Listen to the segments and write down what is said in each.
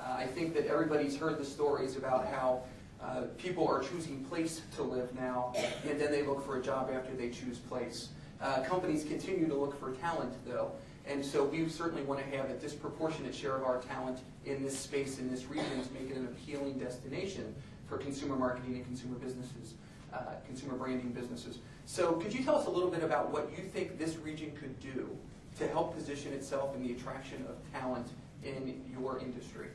I think that everybody's heard the stories about how people are choosing place to live now, and then they look for a job after they choose place. Companies continue to look for talent, though, and so we certainly want to have a disproportionate share of our talent in this space, in this region, to make it an appealing destination for consumer marketing and consumer businesses, consumer branding businesses. So could you tell us a little bit about what you think this region could do to help position itself in the attraction of talent in your industry?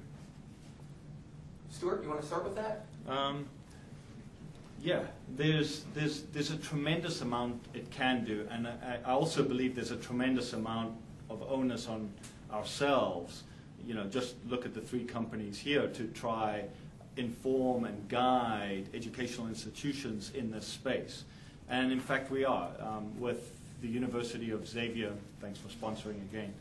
Stuart, you want to start with that? Yeah, there's a tremendous amount it can do, and I also believe there's a tremendous amount of onus on ourselves. You know, just look at the three companies here to try inform and guide educational institutions in this space. And in fact we are, with the University of Xavier, thanks for sponsoring again.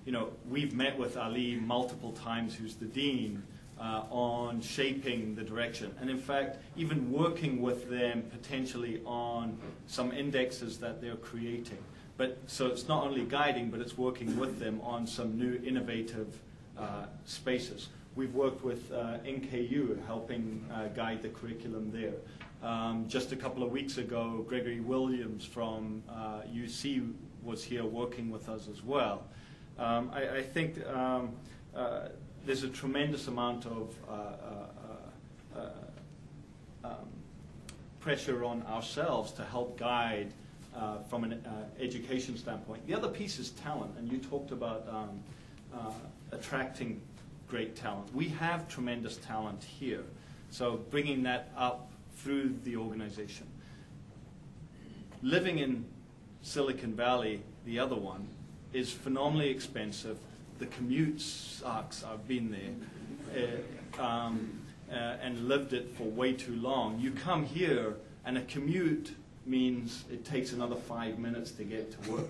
You know, we've met with Ali multiple times, who's the dean, on shaping the direction, and in fact even working with them potentially on some indexes that they're creating. But so it's not only guiding, but it's working with them on some new innovative spaces. We've worked with NKU, helping guide the curriculum there. Just a couple of weeks ago, Gregory Williams from UC was here working with us as well. I think there's a tremendous amount of pressure on ourselves to help guide from an education standpoint. The other piece is talent, and you talked about attracting great talent. We have tremendous talent here, so bringing that up through the organization. Living in Silicon Valley, the other one, is phenomenally expensive. The commute sucks. I've been there and lived it for way too long. You come here, and a commute means it takes another 5 minutes to get to work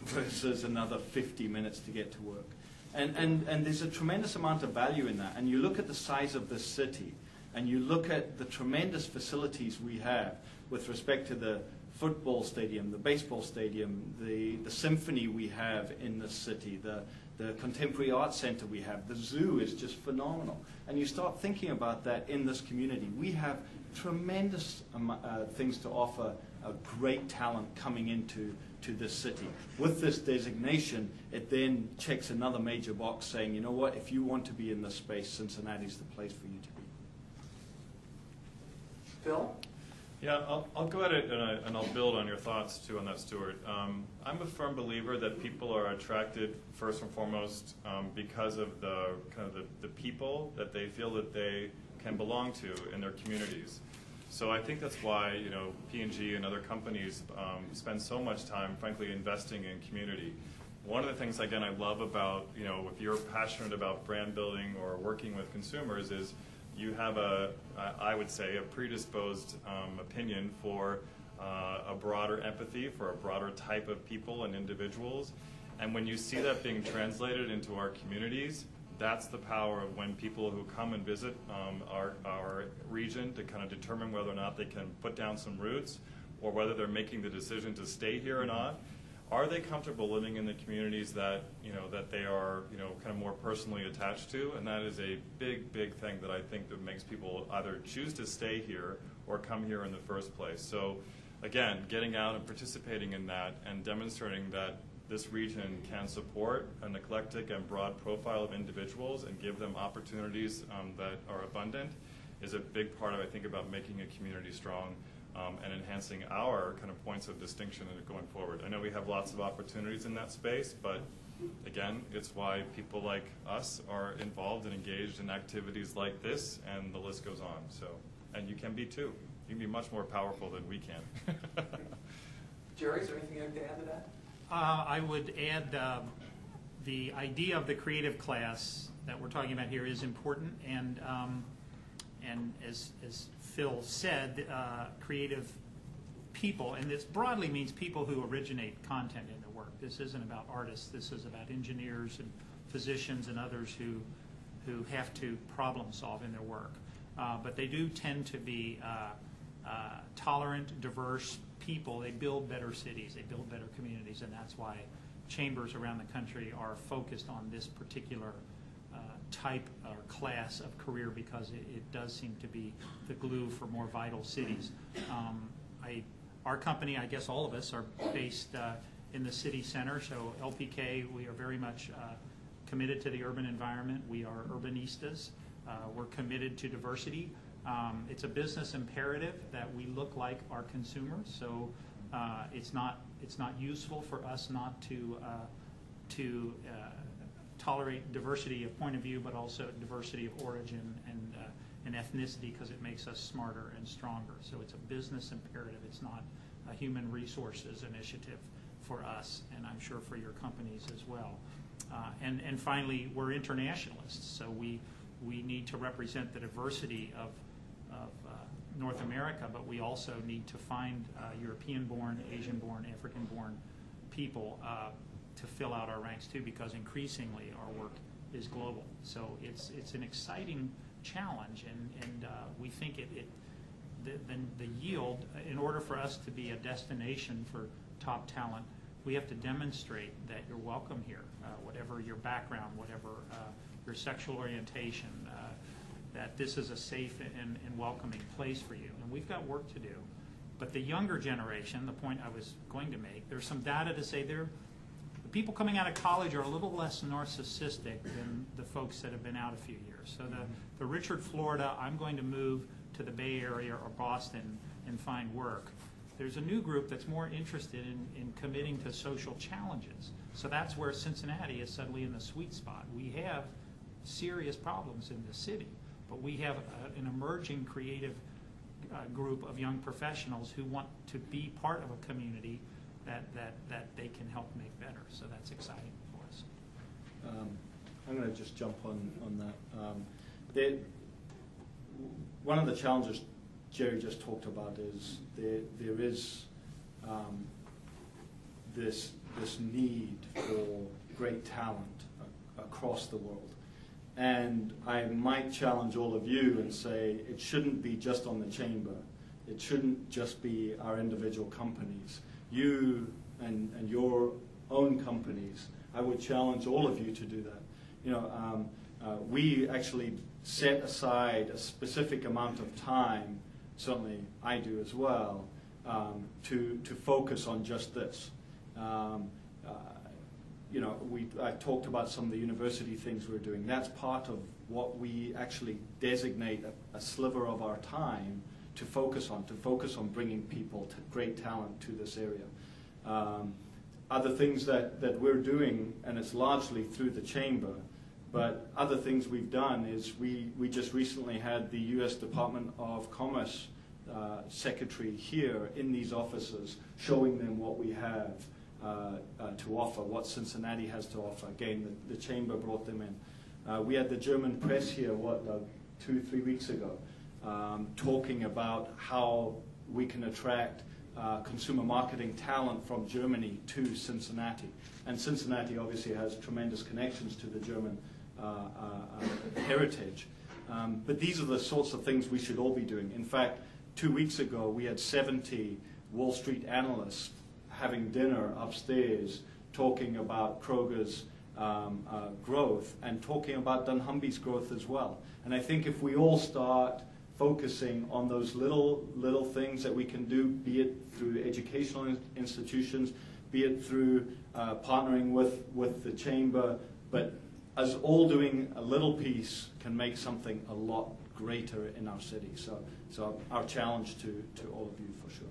versus another 50 minutes to get to work. And there's a tremendous amount of value in that. And you look at the size of this city, and you look at the tremendous facilities we have with respect to the football stadium, the baseball stadium, the symphony we have in this city, the contemporary art center we have, the zoo is just phenomenal. And you start thinking about that in this community. We have tremendous things to offer, great talent coming into this city. With this designation, it then checks another major box saying, you know what, if you want to be in this space, Cincinnati's the place for you to be. Phil? Yeah, I'll go at it and I'll build on your thoughts too on that, Stuart. I'm a firm believer that people are attracted first and foremost because of the people that they feel that they can belong to in their communities. So I think that's why, you know, P&G and other companies spend so much time, frankly, investing in community. One of the things, again, I love about, you know, if you're passionate about brand building or working with consumers is you have I would say, a predisposed opinion for a broader empathy for a broader type of people and individuals. And when you see that being translated into our communities, that's the power of when people who come and visit our region to kind of determine whether or not they can put down some roots or whether they're making the decision to stay here or not. Are they comfortable living in the communities that, you know, that they are, you know, kind of more personally attached to? And that is a big, big thing that I think that makes people either choose to stay here or come here in the first place. So again, getting out and participating in that and demonstrating that this region can support an eclectic and broad profile of individuals and give them opportunities that are abundant is a big part of, I think, about making a community strong. And enhancing our kind of points of distinction going forward. I know we have lots of opportunities in that space, but again, it's why people like us are involved and engaged in activities like this, and the list goes on. So, and you can be too. You can be much more powerful than we can. Jerry, is there anything you'd like to add to that? I would add the idea of the creative class that we're talking about here is important, and as Phil said, creative people, and this broadly means people who originate content in their work. This isn't about artists. This is about engineers and physicians and others who have to problem solve in their work. But they do tend to be tolerant, diverse people. They build better cities. They build better communities, and that's why chambers around the country are focused on this particular type or class of career, because it does seem to be the glue for more vital cities. Our company, I guess all of us, are based in the city center, so LPK, we are very much committed to the urban environment. We are urbanistas. We're committed to diversity. It's a business imperative that we look like our consumers, so it's not useful for us not to tolerate diversity of point of view, but also diversity of origin and ethnicity, because it makes us smarter and stronger. So it's a business imperative. It's not a human resources initiative for us, and I'm sure for your companies as well. And finally, we're internationalists, so we need to represent the diversity of North America, but we also need to find European-born, Asian-born, African-born people to fill out our ranks too, because increasingly our work is global. So it's an exciting challenge, and we think the yield, in order for us to be a destination for top talent, we have to demonstrate that you're welcome here, whatever your background, whatever your sexual orientation, that this is a safe and welcoming place for you. And we've got work to do. But the younger generation, the point I was going to make, there's some data to say the people coming out of college are a little less narcissistic than the folks that have been out a few years. So the Richard Florida, I'm going to move to the Bay Area or Boston and find work. There's a new group that's more interested in committing to social challenges. So that's where Cincinnati is suddenly in the sweet spot. We have serious problems in the city, but we have an emerging creative group of young professionals who want to be part of a community that they can help make better. So that's exciting for us. I'm going to just jump on that. One of the challenges Jerry just talked about is there is this need for great talent across the world. And I might challenge all of you and say it shouldn't be just on the chamber. It shouldn't just be our individual companies. You and your own companies, I would challenge all of you to do that. You know, we actually set aside a specific amount of time, certainly I do as well, to focus on just this. You know, I talked about some of the university things we're doing. That's part of what we actually designate a sliver of our time to focus on bringing people, great talent to this area. Other things that we're doing, and it's largely through the chamber, but other things we've done is we just recently had the U.S. Department of Commerce secretary here in these offices showing them what we have to offer, what Cincinnati has to offer. Again, the chamber brought them in. We had the German press here, 2-3 weeks ago, talking about how we can attract consumer marketing talent from Germany to Cincinnati. And Cincinnati obviously has tremendous connections to the German heritage. But these are the sorts of things we should all be doing. In fact, 2 weeks ago, we had 70 Wall Street analysts having dinner upstairs talking about Kroger's growth and talking about dunnhumby's growth as well. And I think if we all start focusing on those little things that we can do, be it through educational institutions, be it through partnering with the chamber, but us all doing a little piece can make something a lot greater in our city. So our challenge to all of you for sure.